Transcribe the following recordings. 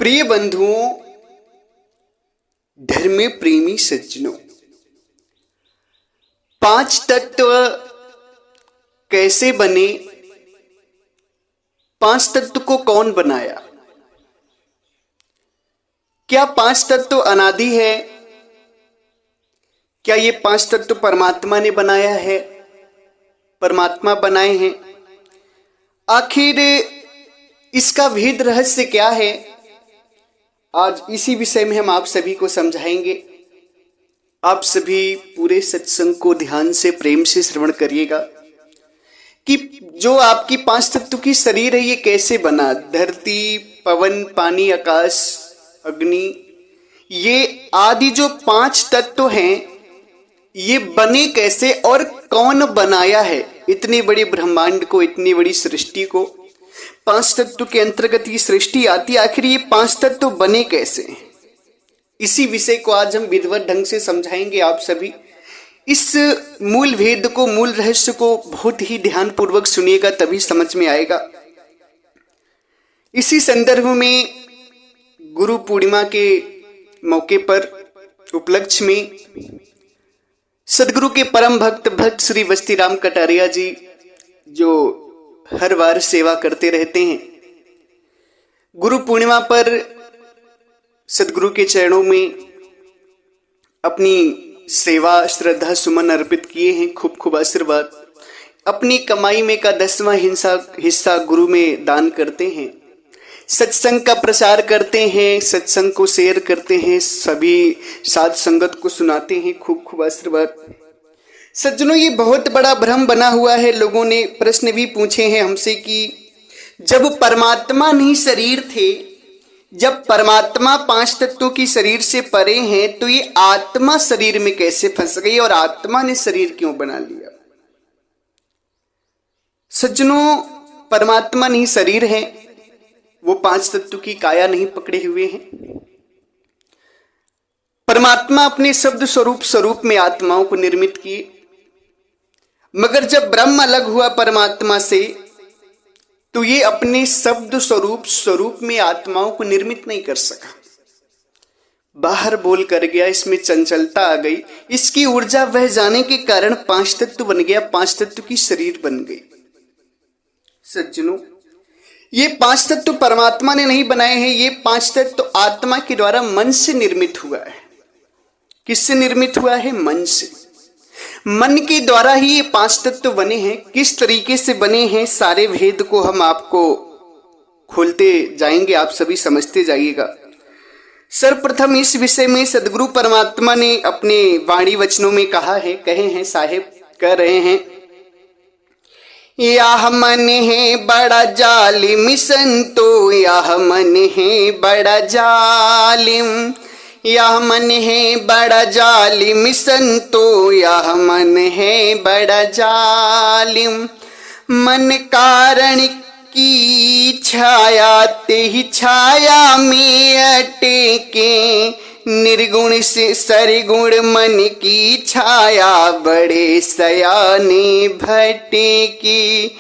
प्रिय बंधुओं, धर्म प्रेमी सज्जनों, पांच तत्व कैसे बने? पांच तत्व को कौन बनाया? क्या पांच तत्व अनादि है? क्या ये पांच तत्व परमात्मा ने बनाया है, परमात्मा बनाए हैं? आखिर इसका भेद रहस्य क्या है? आज इसी विषय में हम आप सभी को समझाएंगे। आप सभी पूरे सत्संग को ध्यान से प्रेम से श्रवण करिएगा कि जो आपकी पांच तत्व की शरीर है ये कैसे बना। धरती, पवन, पानी, आकाश, अग्नि, ये आदि जो पांच तत्व हैं ये बने कैसे और कौन बनाया है? इतनी बड़ी ब्रह्मांड को, इतनी बड़ी सृष्टि को पांच तत्व के अंतर्गत ये सृष्टि आती है। आखिर ये पांच तत्व बने कैसे? इसी विषय को आज हम विधिवत ढंग से समझाएंगे। आप सभी इस मूल भेद को, मूल रहस्य को बहुत ही ध्यान पूर्वक सुनिएगा, तभी समझ में आएगा। इसी संदर्भ में गुरु पूर्णिमा के मौके पर, उपलक्ष्य में, सदगुरु के परम भक्त श्री बस्तीराम कटारिया जी जो हर बार सेवा करते रहते हैं, गुरु पूर्णिमा पर सदगुरु के चरणों में अपनी सेवा, श्रद्धा सुमन अर्पित किए हैं। खूब खूब आशीर्वाद। अपनी कमाई में का 10वां हिस्सा गुरु में दान करते हैं। सत्संग का प्रचार करते हैं, सत्संग को शेयर करते हैं, सभी साध संगत को सुनाते हैं। खूब खूब आशीर्वाद। सज्जनों, ये बहुत बड़ा भ्रम बना हुआ है। लोगों ने प्रश्न भी पूछे हैं हमसे कि जब परमात्मा नहीं शरीर थे, जब परमात्मा पांच तत्वों की शरीर से परे हैं, तो ये आत्मा शरीर में कैसे फंस गई और आत्मा ने शरीर क्यों बना लिया? सज्जनों, परमात्मा नहीं शरीर है, वो पांच तत्व की काया नहीं पकड़े हुए हैं। परमात्मा अपने शब्द स्वरूप में आत्माओं को निर्मित किए, मगर जब ब्रह्म अलग हुआ परमात्मा से तो ये अपने शब्द स्वरूप में आत्माओं को निर्मित नहीं कर सका, बाहर बोल कर गया। इसमें चंचलता आ गई, इसकी ऊर्जा बह जाने के कारण पांच तत्व बन गया, पांच तत्व की शरीर बन गई। सज्जनों, ये पांच तत्व परमात्मा ने नहीं बनाए हैं, ये पांच तत्व आत्मा के द्वारा मन से निर्मित हुआ है। किससे निर्मित हुआ है? मन से। मन के द्वारा ही ये पांच तत्व बने हैं। किस तरीके से बने हैं, सारे भेद को हम आपको खोलते जाएंगे, आप सभी समझते जाइएगा। सर्वप्रथम इस विषय में सदगुरु परमात्मा ने अपने वाणी वचनों में कहे हैं साहेब, कह रहे हैं, यह मन है बड़ा जालिम संतो, यह मन है बड़ा जालिम, यह मन है बड़ा जालिम संतो, यह मन है बड़ा जालिम। मन कारण की छाया ते ही छाया में अटके, निर्गुण से सरगुण मन की छाया बड़े सयाने भटकी।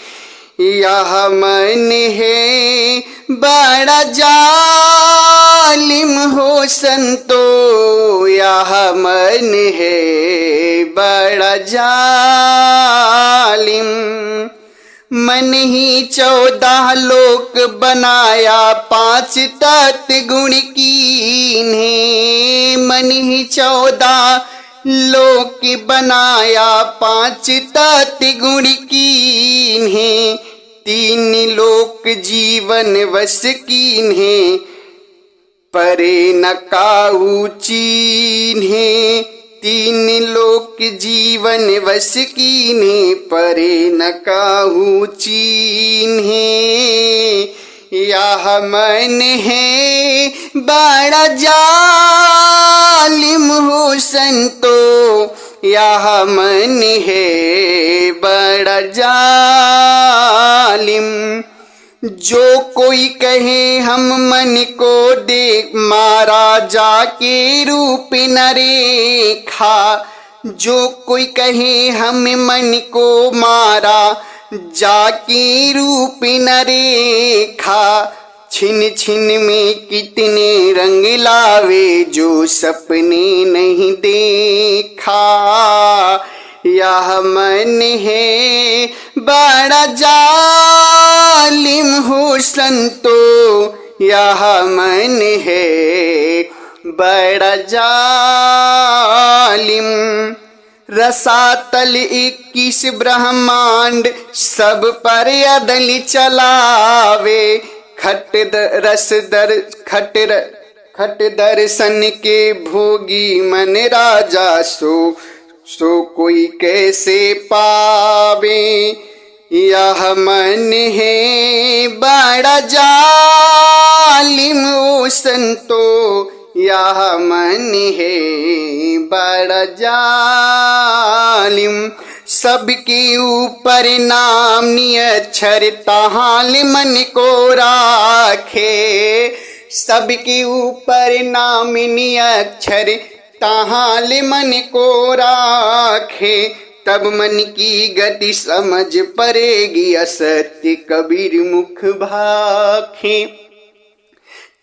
यह मन है बड़ा जालिम हो संतो, यह मन है बड़ा जालिम। मन ही 14 लोक बनाया, 5 तत्व गुण कीन्हे। मन ही 14 लोक बनाया, 5 तत्व गुण कीन्हे। 3 लोक जीवन वश कीन्हे, परे न काहू चीन्हे। 3 लोक जीवन वश कीन्हे, परे न काहू चीन्हे। यह मन है बड़ा जालिम हो संतो, यह मन है बड़ा जालिम। जो कोई कहे हम मन को देख, महाराजा के रूप न रेखा। जो कोई कहे हम मन को मारा, जाके रूप न रेखा। छिन छिन में कितने रंग लावे जो सपने नहीं देखा। यह मन है बड़ा जालिम हो संतो, यह मन है बड़ा जालिम। रसातल 21 ब्रह्मांड सब पर अदल चलावे। खट दर्शन के भोगी मन राजा सो कोई कैसे पावे। यह मन है बड़ा जालिम ओ संतो, यह मन है बड़ा जालिम। सबके ऊपर नाम नियच्छर ताहाल मन को राखे। सबके ऊपर नाम नियच्छर ताहाल मन को राखे। तब मन की गति समझ पड़ेगी असत्य कबीर मुख भाखे।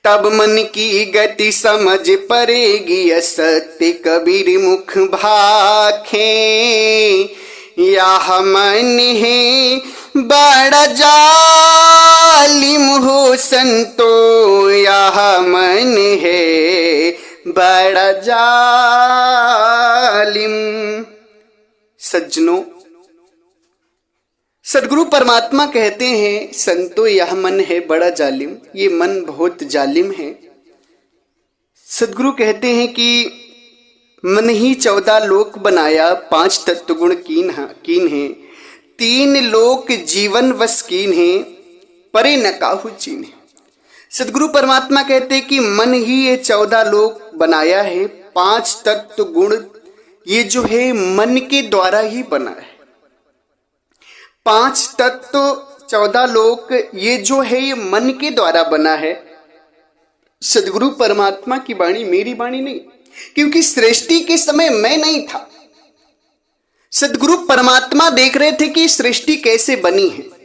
तब मन की गति समझ पड़ेगी असत्य कबीर मुख भाखे। यह मन है बड़ा जालिम हो संतो, यह मन है बड़ा जालिम। सज्जनों, सदगुरु परमात्मा कहते हैं संतो यह मन है बड़ा जालिम, ये मन बहुत जालिम है। सदगुरु कहते हैं कि मन ही 14 लोक बनाया, 5 तत्व गुण कीन है। 3 लोक जीवन वश कीन है, परे न काहू चीन है। सदगुरु परमात्मा कहते हैं कि मन ही ये 14 लोक बनाया है। 5 तत्व गुण ये जो है मन के द्वारा ही बना है। 5 तत्व 14 लोक ये जो है ये मन के द्वारा बना है। सदगुरु परमात्मा की वाणी मेरी वाणी नहीं, क्योंकि सृष्टि के समय मैं नहीं था। सदगुरु परमात्मा देख रहे थे कि सृष्टि कैसे बनी है।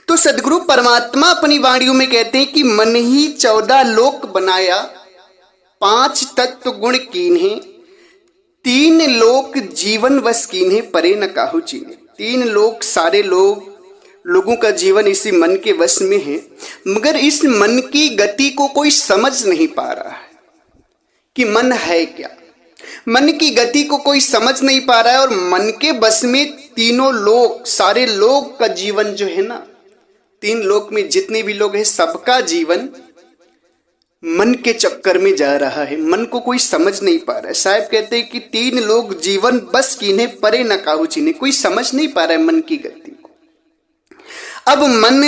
तो सदगुरु परमात्मा अपनी वाणियों में कहते हैं कि मन ही 14 लोक बनाया, 5 तत्व गुण कीन है। 3 लोक जीवन वश कीन है, परे न काहू चीने। 3 लोक सारे लोगों का जीवन इसी मन के वश में है, मगर इस मन की गति को कोई समझ नहीं पा रहा है कि मन है क्या। मन की गति को कोई समझ नहीं पा रहा है, और मन के बस में तीनों लोक, सारे लोग का जीवन जो है ना, 3 लोक में जितने भी लोग हैं सबका जीवन मन के चक्कर में जा रहा है। मन को कोई समझ नहीं पा रहा है। साहब कहते हैं कि 3 लोग जीवन बस कीन्हे, परे न काहू चीन्हे। कोई समझ नहीं पा रहा है मन की गति को। अब मन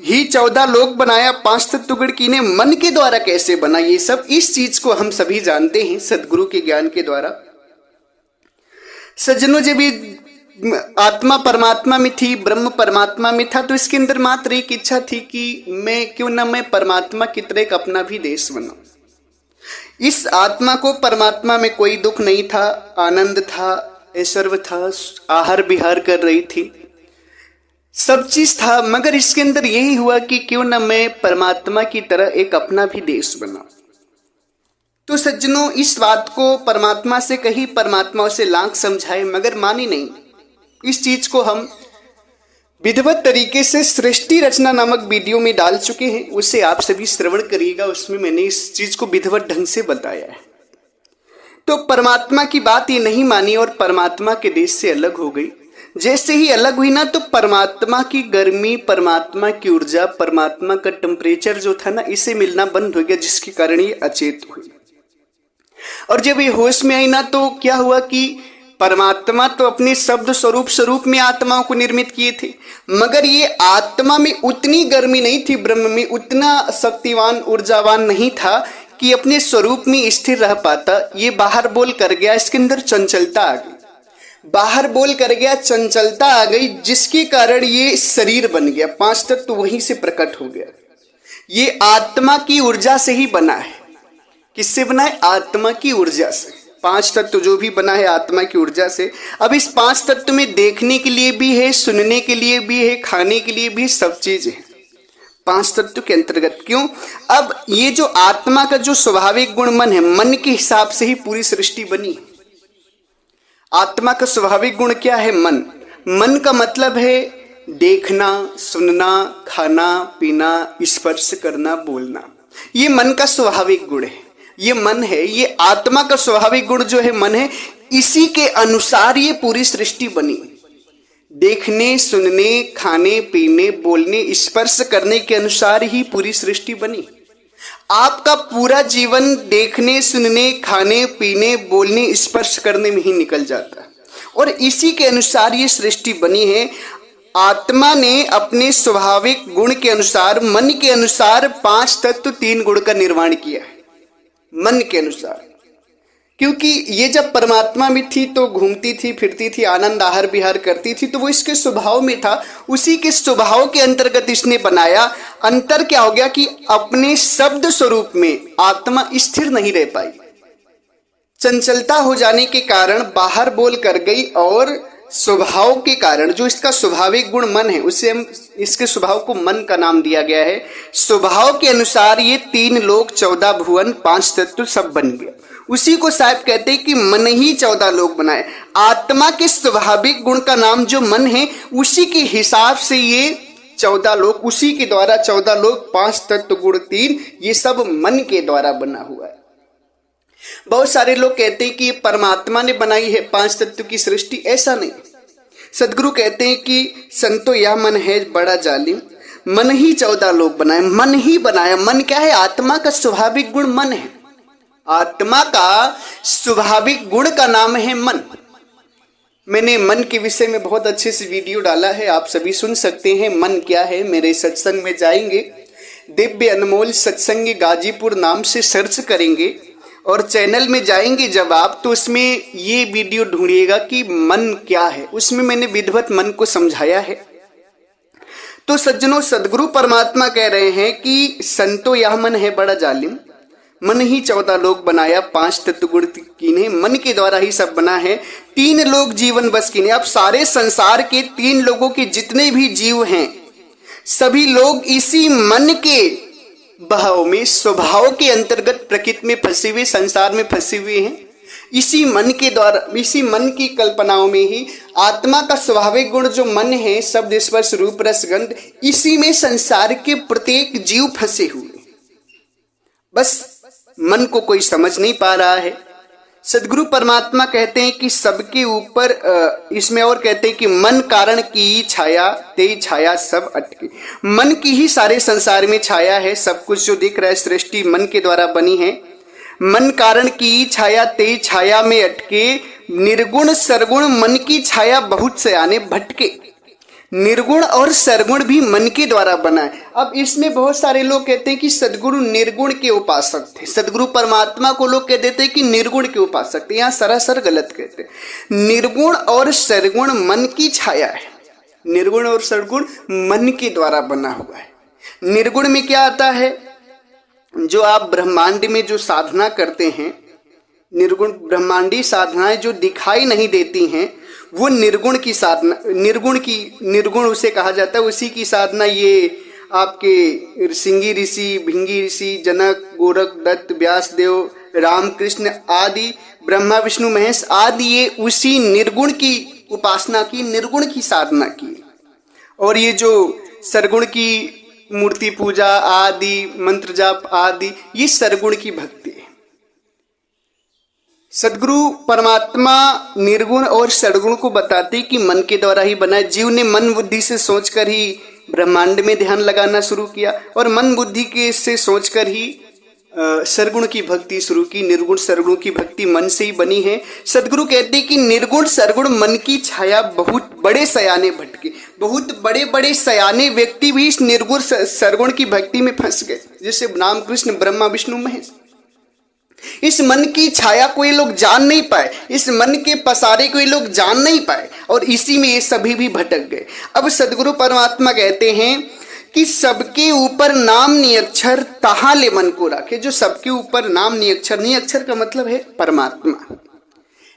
ही 14 लोग बनाया, 5 तत्व गुण कीन्हे, मन के द्वारा कैसे बना ये सब, इस चीज को हम सभी जानते हैं सदगुरु के ज्ञान के द्वारा। सज्जनों, जब आत्मा परमात्मा में थी, ब्रह्म परमात्मा में था, तो इसके अंदर मात्र एक इच्छा थी कि क्यों ना मैं परमात्मा की तरह एक अपना भी देश बनाऊं। इस आत्मा को परमात्मा में कोई दुख नहीं था, आनंद था, ऐश्वर्य था, आहार विहार कर रही थी, सब चीज था, मगर इसके अंदर यही हुआ कि क्यों ना मैं परमात्मा की तरह एक अपना भी देश बनाऊं। तो सज्जनों, इस बात को परमात्मा से कही, परमात्मा उसे लाख समझाए, मगर मानी नहीं। इस चीज को हम विधिवत तरीके से सृष्टि रचना नामक वीडियो में डाल चुके हैं, उसे आप सभी श्रवण करिएगा। उसमें मैंने इस चीज को विधिवत ढंग से बताया है। तो परमात्मा की बात ये नहीं मानी और परमात्मा के देश से अलग हो गई। जैसे ही अलग हुई ना, तो परमात्मा की गर्मी, परमात्मा की ऊर्जा, परमात्मा का टेम्परेचर जो था ना, इसे मिलना बंद हो गया, जिसके कारण ये अचेत हुई। और जब ये होश में आई ना, तो क्या हुआ कि परमात्मा तो अपने शब्द स्वरूप में आत्माओं को निर्मित किए थे, मगर ये आत्मा में उतनी गर्मी नहीं थी, ब्रह्म में उतना शक्तिवान ऊर्जावान नहीं था कि अपने स्वरूप में स्थिर रह पाता। ये बाहर बोल कर गया, इसके अंदर चंचलता आ गई, बाहर बोल कर गया, चंचलता आ गई, जिसके कारण ये शरीर बन गया। 5 तत्व वहीं से प्रकट हो गया। ये आत्मा की ऊर्जा से ही बना है। किससे बना है? आत्मा की ऊर्जा से। 5 तत्व जो भी बना है आत्मा की ऊर्जा से। अब इस 5 तत्व में देखने के लिए भी है, सुनने के लिए भी है, खाने के लिए भी, सब चीज है। पांच तत्व के अंतर्गत। क्यों? अब ये जो आत्मा का जो स्वाभाविक गुण मन है, मन के हिसाब से ही पूरी सृष्टि बनी। आत्मा का स्वाभाविक गुण क्या है? मन। मन का मतलब है देखना, सुनना, खाना, पीना, स्पर्श करना, बोलना। ये मन का स्वाभाविक गुण है, ये मन है, ये आत्मा का स्वाभाविक गुण जो है मन है। इसी के अनुसार ये पूरी सृष्टि बनी। देखने, सुनने, खाने, पीने, बोलने, स्पर्श करने के अनुसार ही पूरी सृष्टि बनी। आपका पूरा जीवन देखने, सुनने, खाने, पीने, बोलने, स्पर्श करने में ही निकल जाता है और इसी के अनुसार ये सृष्टि बनी है। आत्मा ने अपने स्वाभाविक गुण के अनुसार, मन के अनुसार पांच तत्व तीन गुण का निर्माण किया है, मन के अनुसार। क्योंकि ये जब परमात्मा में थी तो घूमती थी, फिरती थी, आनंद आहार विहार करती थी, तो वो इसके स्वभाव में था, उसी के स्वभाव के अंतर्गत इसने बनाया। अंतर क्या हो गया कि अपने शब्द स्वरूप में आत्मा स्थिर नहीं रह पाई, चंचलता हो जाने के कारण बाहर बोल कर गई और स्वभाव के कारण जो इसका स्वाभाविक गुण मन है, उससे हम इसके स्वभाव को मन का नाम दिया गया है। स्वभाव के अनुसार ये तीन लोक, 14 भुवन, पांच तत्व सब बन गया। उसी को साहब कहते हैं कि मन ही 14 लोक बनाए। आत्मा के स्वाभाविक गुण का नाम जो मन है, उसी के हिसाब से ये 14 लोक, उसी के द्वारा 14 लोक, पांच तत्व गुण तीन, ये सब मन के द्वारा बना हुआ है। बहुत सारे लोग कहते हैं कि परमात्मा ने बनाई है पांच तत्व की सृष्टि। ऐसा नहीं। सदगुरु कहते हैं कि संतो यह मन है बड़ा जालिम, मन ही 14 लोग बनाए, मन ही बनाया। मन क्या है? आत्मा का स्वाभाविक गुण मन है। आत्मा का स्वाभाविक गुण का नाम है मन। मैंने मन के विषय में बहुत अच्छे से वीडियो डाला है, आप सभी सुन सकते हैं। मन क्या है? मेरे सत्संग में जाएंगे, दिव्य अनमोल सत्संग गाजीपुर नाम से सर्च करेंगे और चैनल में जाएंगे जब आप, तो उसमें ये वीडियो ढूंढिएगा कि मन क्या है। उसमें मैंने विधिवत मन को समझाया है। तो सज्जनों, सदगुरु परमात्मा कह रहे हैं कि संतो यह मन है बड़ा जालिम, मन ही 14 लोग बनाया, पांच तत्व गुण कीने, मन के द्वारा ही सब बना है। तीन लोग जीवन बस कीने। अब सारे संसार के तीन लोगों के जितने भी जीव हैं, सभी लोग इसी मन के बहाव में, स्वभाव के अंतर्गत प्रकृति में फंसे हुए, संसार में फंसे हुए हैं। इसी मन के द्वारा, इसी मन की कल्पनाओं में ही आत्मा का स्वाभाविक गुण जो मन है, शब्द स्पर्श रूप रस गंध, इसी में संसार के प्रत्येक जीव फंसे हुए। बस मन को कोई समझ नहीं पा रहा है। सदगुरु परमात्मा कहते हैं कि सबके ऊपर, इसमें और कहते हैं कि मन कारण की छाया ते छाया सब अटके। मन की ही सारे संसार में छाया है। सब कुछ जो दिख रहा है सृष्टि मन के द्वारा बनी है। मन कारण की छाया ते छाया में अटके, निर्गुण सरगुण मन की छाया बहुत सयाने भटके। निर्गुण और सरगुण भी मन के द्वारा बना है। अब इसमें बहुत सारे लोग कहते हैं कि सदगुरु निर्गुण के उपासक थे। सदगुरु परमात्मा को लोग कह देते हैं कि निर्गुण के उपासक थे। यहाँ सरासर गलत कहते हैं। निर्गुण और सरगुण मन की छाया है। निर्गुण और सरगुण मन के द्वारा बना हुआ है। निर्गुण में क्या आता है? जो आप ब्रह्मांड में जो साधना करते हैं, निर्गुण ब्रह्मांडी साधनाएं जो दिखाई नहीं देती हैं, वो निर्गुण की साधना, निर्गुण उसे कहा जाता है। उसी की साधना ये आपके सिंगी ऋषि, भिंगी ऋषि, जनक, गोरख, दत्त, व्यासदेव, रामकृष्ण आदि, ब्रह्मा विष्णु महेश आदि, ये उसी निर्गुण की उपासना की, निर्गुण की साधना की। और ये जो सरगुण की मूर्ति पूजा आदि, मंत्र जाप आदि, ये सरगुण की भक्ति है। सदगुरु परमात्मा निर्गुण और सदगुण को बताते कि मन के द्वारा ही बना है। जीव ने मन बुद्धि से सोचकर ही ब्रह्मांड में ध्यान लगाना शुरू किया और मन बुद्धि के से सोचकर ही सरगुण की भक्ति शुरू की। निर्गुण सरगुण की भक्ति मन से ही बनी है। सदगुरु कहते कि निर्गुण सरगुण मन की छाया बहुत बड़े सयाने भटके। बहुत बड़े बड़े सयाने व्यक्ति भी इस निर्गुण सरगुण की भक्ति में फंस गए, जैसे रामकृष्ण, ब्रह्मा विष्णु महेश। इस मन की छाया को ये लोग जान नहीं पाए, इस मन के पसारे को ये लोग जान नहीं पाए और इसी में ये सभी भी भटक गए। अब सदगुरु परमात्मा कहते हैं कि सबके ऊपर नाम नियक्षर तहाँ ले मन को रखे। जो सबके ऊपर नाम नियक्षर, नियक्षर का मतलब है परमात्मा।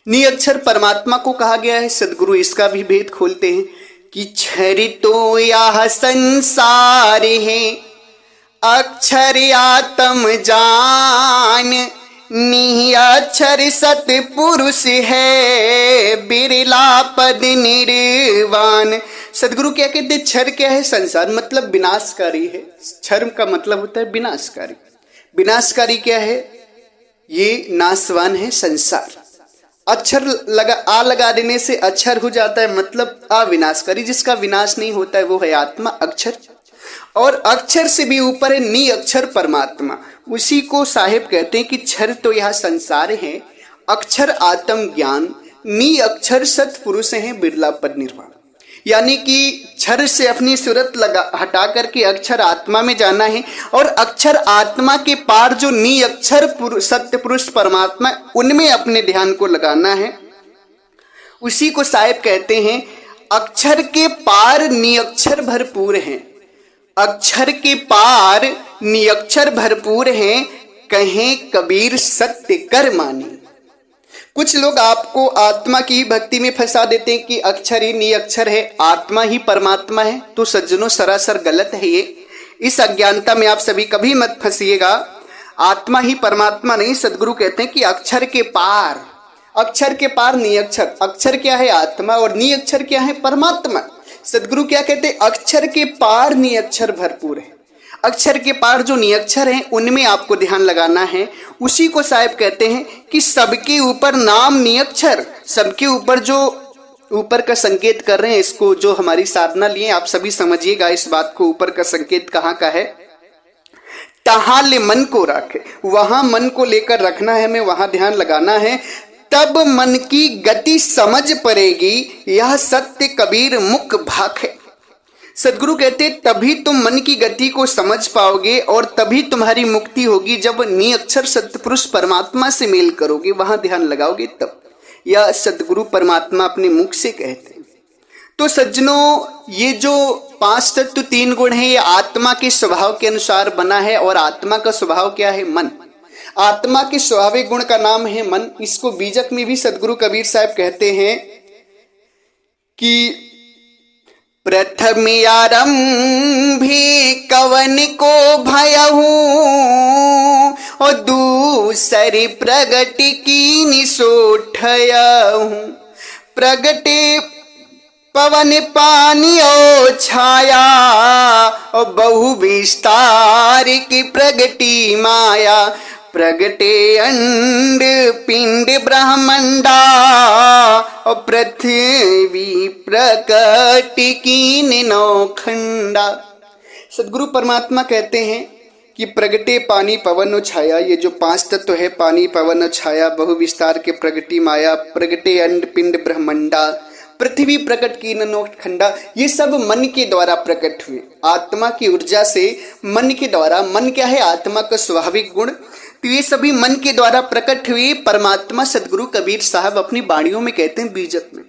नियक्षर परमात्मा को कहा गया है। सदगुरु इसका भी भेद खोलते हैं कि छरितो यह संसार है अक्षर आत्म जान, निहि अक्षर सतपुरुष है, बिरला पद निर्वाण। सदगुरु क्या कहते हैं? क्षर क्या है? संसार, मतलब विनाशकारी है। क्षर का मतलब होता है विनाशकारी। विनाशकारी क्या है? ये नाशवान है संसार। अक्षर लगा देने से अक्षर हो जाता है, मतलब अविनाशकारी। जिसका विनाश नहीं होता है वो है आत्मा, अक्षर। और अक्षर से भी ऊपर है नी अक्षर परमात्मा। उसी को साहेब कहते हैं कि क्षर तो यह संसार है, अक्षर आत्म ज्ञान, नी अक्षर सतपुरुष है, बिरला पद निर्वाण। यानी कि क्षर से अपनी सूरत हटा करके अक्षर आत्मा में जाना है, और अक्षर आत्मा के पार जो नी अक्षर सत्य पुरुष परमात्मा, उनमें अपने ध्यान को लगाना है। उसी को साहेब कहते हैं अक्षर के पार नी अक्षर भरपूर हैं। अक्षर के पार नियक्षर भरपूर हैं, कहें कबीर सत्य कर माने। कुछ लोग आपको आत्मा की भक्ति में फंसा देते हैं कि अक्षर ही नियक्षर है, आत्मा ही परमात्मा है। तो सज्जनों, सरासर गलत है ये। इस अज्ञानता में आप सभी कभी मत फंसिएगा। आत्मा ही परमात्मा नहीं। सदगुरु कहते हैं कि अक्षर के पार, अक्षर के पार नियक्षर। अक्षर क्या है? आत्मा। और नियक्षर क्या है? परमात्मा। सदगुरु क्या कहते हैं? अक्षर के पार नियक्षर भरपूर है। अक्षर के पार जो नियक्षर हैं उनमें आपको ध्यान लगाना है। उसी को साहेब कहते हैं कि सबके ऊपर नाम नियक्षर, सबके ऊपर जो ऊपर का संकेत कर रहे हैं, इसको जो हमारी साधना लिए आप सभी समझिएगा इस बात को। ऊपर का संकेत कहाँ का है? तहाँ ले मन को रखे, वहां मन को लेकर रखना है, हमें वहां ध्यान लगाना है। तब मन की गति समझ पड़ेगी, यह सत्य कबीर मुख भाख है। सदगुरु कहते तभी तुम मन की गति को समझ पाओगे और तभी तुम्हारी मुक्ति होगी, जब निअक्षर सत्पुरुष परमात्मा से मेल करोगे, वहां ध्यान लगाओगे तब। यह सदगुरु परमात्मा अपने मुख से कहते हैं। तो सज्जनों, ये जो 5 तत्व 3 गुण है, ये आत्मा के स्वभाव के अनुसार बना है। और आत्मा का स्वभाव क्या है? मन। आत्मा के स्वाभाविक गुण का नाम है मन। इसको बीजक में भी सदगुरु कबीर साहब कहते हैं कि प्रथम आरंभे कवन को भयहु, और दूसरी प्रगति की निसोठयहु। प्रगटे पवन पानी और छाया, और बहु विस्तार की प्रगति माया। प्रगटे अंड पिंड ब्रह्मंडा, और पृथ्वी प्रकट की नौखंडा। सदगुरु परमात्मा कहते हैं कि प्रगटे पानी पवन और छाया, ये जो 5 तत्व है, पानी पवन और छाया, बहु विस्तार के प्रगति माया, प्रगटे अंड पिंड ब्रह्मंडा, पृथ्वी प्रकट की नौखंडा, ये सब मन के द्वारा प्रकट हुए। आत्मा की ऊर्जा से मन के द्वारा। मन क्या है? आत्मा का स्वाभाविक गुण। तो ये सभी मन के द्वारा प्रकट हुए परमात्मा सदगुरु कबीर साहब अपनी वाणियों में कहते हैं बीजक में।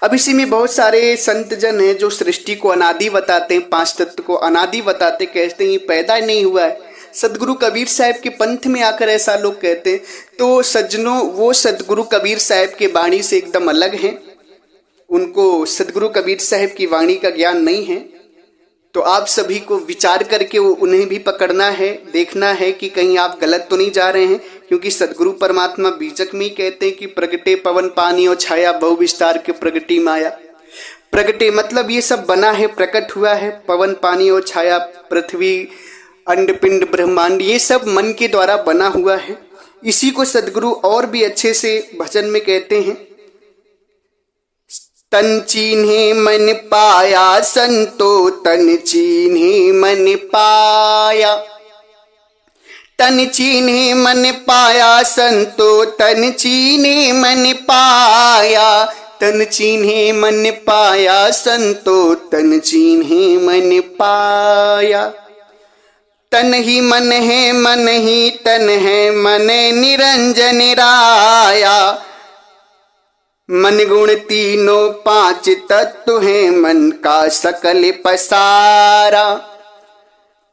अब इसी में बहुत सारे संत जन हैं जो सृष्टि को अनादि बताते हैं, 5 तत्व को अनादि बताते, कहते हैं ये पैदा नहीं हुआ है। सदगुरु कबीर साहब के पंथ में आकर ऐसा लोग कहते हैं। तो सज्जनों, वो सदगुरु कबीर साहब के वाणी से एकदम अलग हैं। उनको सदगुरु कबीर साहब की वाणी का ज्ञान नहीं है। तो आप सभी को विचार करके उन्हें भी पकड़ना है, देखना है कि कहीं आप गलत तो नहीं जा रहे हैं। क्योंकि सदगुरु परमात्मा बीजक में ही कहते हैं कि प्रगटे पवन पानी और छाया, बहु विस्तार के प्रगति माया। प्रगटे मतलब ये सब बना है, प्रकट हुआ है। पवन पानी और छाया, पृथ्वी, अंड पिंड ब्रह्मांड, ये सब मन के द्वारा बना हुआ है। इसी को सदगुरु और भी अच्छे से भजन में कहते हैं, तन चीन्हे मन पाया संतो, तन चीन्हे मन पाया। तन चीन्हे मन पाया संतो, तन चीन्हे मन पाया। तन चीन्हे मन पाया संतो, तन चीन्हे मन पाया। तन ही मन है, मन ही तन है, मन निरंजन राया। मन गुण तीनों 5 तत्व हैं, मन का सकल पसारा।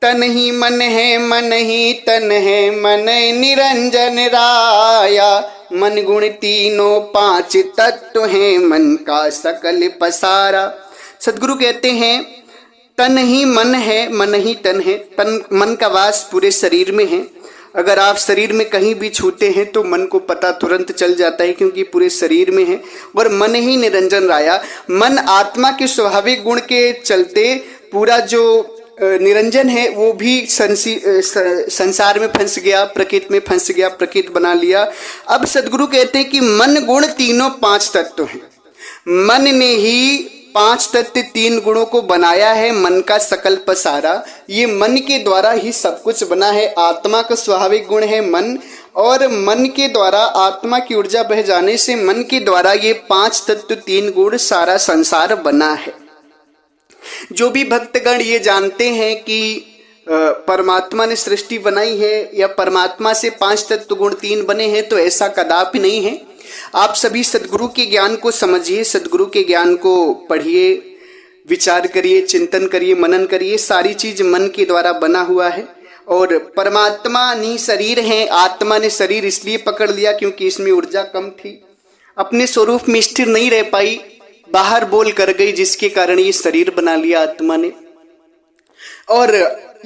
तन ही मन है, मन ही तन है, मन निरंजन राया। मन गुण तीनों 5 तत्व हैं, मन का सकल पसारा। सदगुरु कहते हैं तन ही मन है, मन ही तन है। तन मन का वास पूरे शरीर में है। अगर आप शरीर में कहीं भी छूते हैं तो मन को पता तुरंत चल जाता है, क्योंकि पूरे शरीर में है। और मन ही निरंजन राया। मन आत्मा के स्वाभाविक गुण के चलते पूरा जो निरंजन है वो भी संसार में फंस गया, प्रकृति में फंस गया, प्रकृति बना लिया। अब सदगुरु कहते हैं कि मन गुण तीनों पांच तत्व हैं। मन ने ही पांच तत्व तीन गुणों को बनाया है। मन का सकल पसारा, ये मन के द्वारा ही सब कुछ बना है। आत्मा का स्वाभाविक गुण है मन, और मन के द्वारा आत्मा की ऊर्जा बह जाने से मन के द्वारा ये पांच तत्व तीन गुण सारा संसार बना है। जो भी भक्तगण ये जानते हैं कि परमात्मा ने सृष्टि बनाई है या परमात्मा से पांच तत्व गुण तीन बने हैं, तो ऐसा कदापि नहीं है। आप सभी सदगुरु के ज्ञान को समझिए, सदगुरु के ज्ञान को पढ़िए, विचार करिए, चिंतन करिए, मनन करिए। सारी चीज मन के द्वारा बना हुआ है। और परमात्मा नहीं शरीर है। आत्मा ने शरीर इसलिए पकड़ लिया क्योंकि इसमें ऊर्जा कम थी, अपने स्वरूप में स्थिर नहीं रह पाई, बाहर बोल कर गई, जिसके कारण ये शरीर बना लिया आत्मा ने। और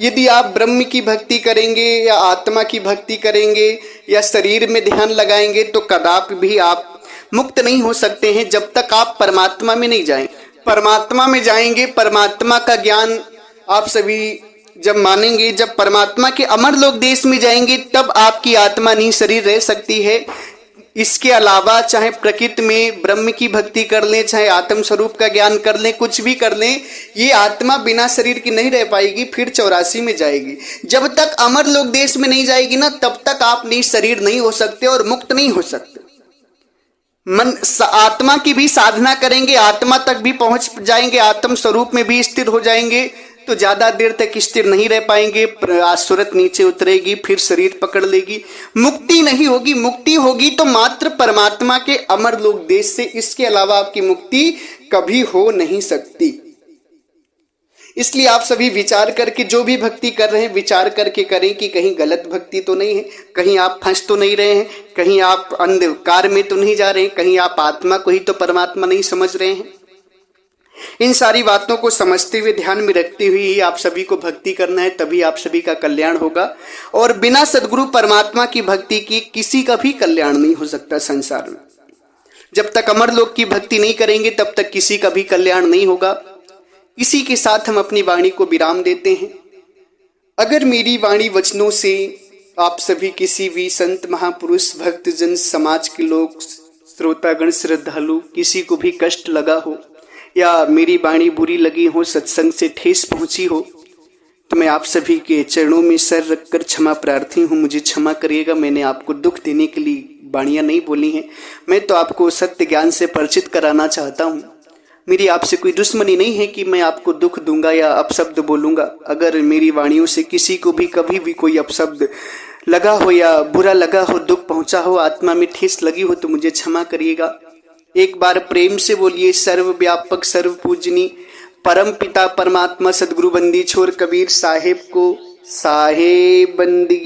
यदि आप ब्रह्म की भक्ति करेंगे या आत्मा की भक्ति करेंगे या शरीर में ध्यान लगाएंगे तो कदापि भी आप मुक्त नहीं हो सकते हैं जब तक आप परमात्मा में नहीं जाएं। परमात्मा में जाएंगे, परमात्मा का ज्ञान आप सभी जब मानेंगे, जब परमात्मा के अमर लोक देश में जाएंगे, तब आपकी आत्मा नहीं शरीर रह सकती है। इसके अलावा चाहे प्रकृति में ब्रह्म की भक्ति कर लें, चाहे आत्म स्वरूप का ज्ञान कर लें, कुछ भी कर लें, ये आत्मा बिना शरीर की नहीं रह पाएगी, फिर 84 में जाएगी। जब तक अमर लोक देश में नहीं जाएगी ना, तब तक आप नहीं शरीर नहीं हो सकते और मुक्त नहीं हो सकते। मन आत्मा की भी साधना करेंगे, आत्मा तक भी पहुंच जाएंगे, आत्म स्वरूप में भी स्थिर हो जाएंगे, तो ज्यादा देर तक स्थिर नहीं रह पाएंगे। सूरत नीचे उतरेगी, फिर शरीर पकड़ लेगी, मुक्ति नहीं होगी। मुक्ति होगी तो मात्र परमात्मा के अमर लोक देश से, इसके अलावा आपकी मुक्ति कभी हो नहीं सकती। इसलिए आप सभी विचार करके जो भी भक्ति कर रहे हैं, विचार करके करें कि कहीं गलत भक्ति तो नहीं है, कहीं आप फंस तो नहीं रहे हैं, कहीं आप अंधकार में तो नहीं जा रहे हैं, कहीं आप आत्मा को ही तो परमात्मा नहीं समझ रहे हैं। इन सारी बातों को समझते हुए, ध्यान में रखते हुए ही आप सभी को भक्ति करना है, तभी आप सभी का कल्याण होगा। और बिना सदगुरु परमात्मा की भक्ति की किसी का भी कल्याण नहीं हो सकता संसार में। जब तक अमर लोक की भक्ति नहीं करेंगे तब तक किसी का भी कल्याण नहीं होगा। इसी के साथ हम अपनी वाणी को विराम देते हैं। अगर मेरी वाणी वचनों से आप सभी किसी भी संत महापुरुष भक्तजन समाज के लोग, श्रोतागण, श्रद्धालु किसी को भी कष्ट लगा हो या मेरी वाणी बुरी लगी हो, सत्संग से ठेस पहुंची हो, तो मैं आप सभी के चरणों में सर रखकर क्षमा प्रार्थी हूँ। मुझे क्षमा करिएगा, मैंने आपको दुख देने के लिए वाणियाँ नहीं बोली हैं। मैं तो आपको सत्य ज्ञान से परिचित कराना चाहता हूँ। मेरी आपसे कोई दुश्मनी नहीं है कि मैं आपको दुख दूंगा या अपशब्द बोलूंगा। अगर मेरी वाणियों से किसी को भी कभी भी कोई अपशब्द लगा हो या बुरा लगा हो, दुख पहुंचा हो, आत्मा में ठेस लगी हो, तो मुझे क्षमा करिएगा। एक बार प्रेम से बोलिए, सर्वव्यापक सर्व पूजनी परम पिता परमात्मा सदगुरु बंदी छोर कबीर साहेब को साहेब बंदगी।